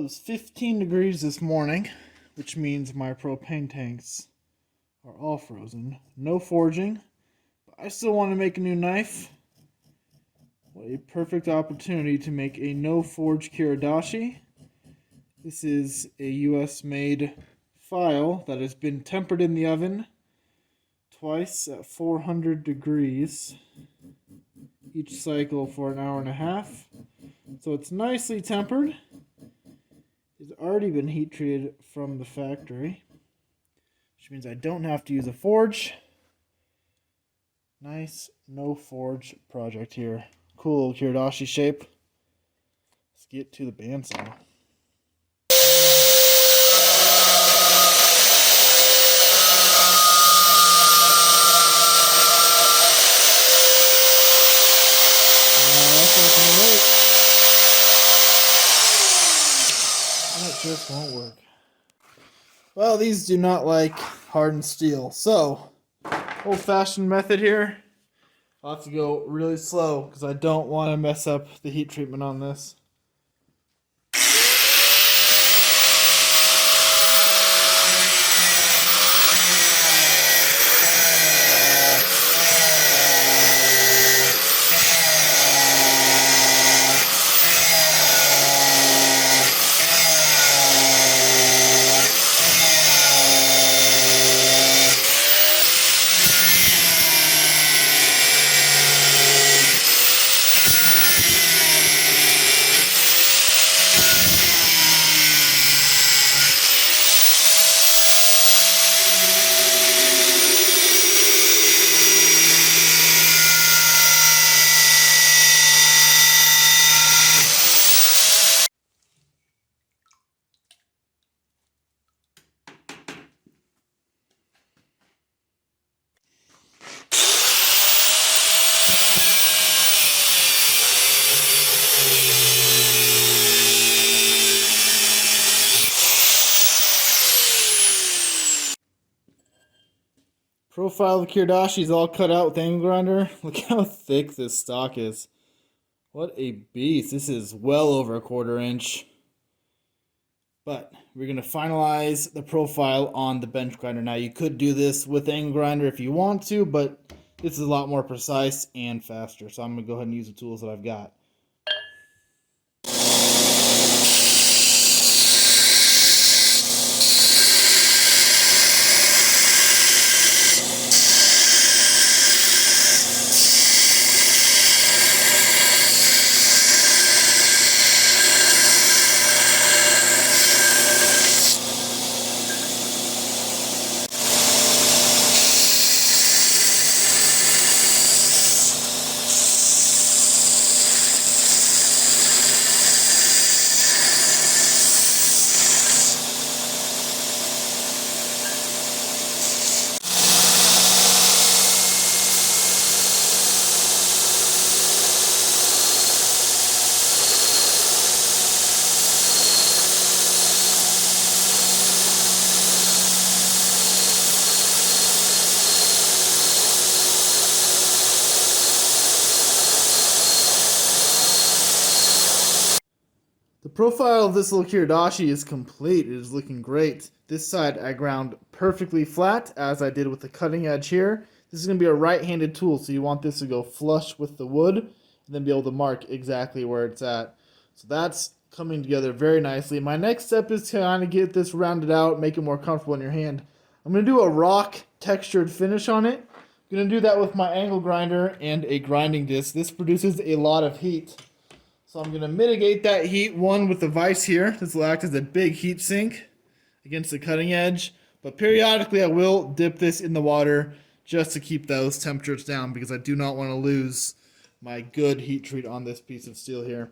Well, it was 15 degrees this morning, which means my propane tanks are all frozen. No forging, but I still want to make a new knife. What a perfect opportunity to make a no-forge Kiridashi. This is a US-made file that has been tempered in the oven twice at 400 degrees each cycle for an hour and a half. So it's nicely tempered. It's already been heat treated from the factory, which means I don't have to use a forge. Nice no forge project here. Cool little Kiridashi shape. Let's get to the bandsaw. That just won't work. Well, these do not like hardened steel, so old-fashioned method here. I'll have to go really slow because I don't want to mess up the heat treatment on this. Profile of the Kiridashi is all cut out with angle grinder. Look how thick this stock is. What a beast. This is well over a 1/4 inch. But we're going to finalize the profile on the bench grinder. Now you could do this with angle grinder if you want to, but this is a lot more precise and faster. So I'm going to go ahead and use the tools that I've got. The profile of this little Kiridashi is complete. It is looking great. This side I ground perfectly flat, as I did with the cutting edge here. This is going to be a right-handed tool, so you want this to go flush with the wood, and then be able to mark exactly where it's at. So that's coming together very nicely. My next step is to kind of get this rounded out, make it more comfortable in your hand. I'm going to do a rock textured finish on it. I'm going to do that with my angle grinder and a grinding disc. This produces a lot of heat. So I'm going to mitigate that heat, one with the vise here. This will act as a big heat sink against the cutting edge. But periodically I will dip this in the water just to keep those temperatures down because I do not want to lose my good heat treat on this piece of steel here.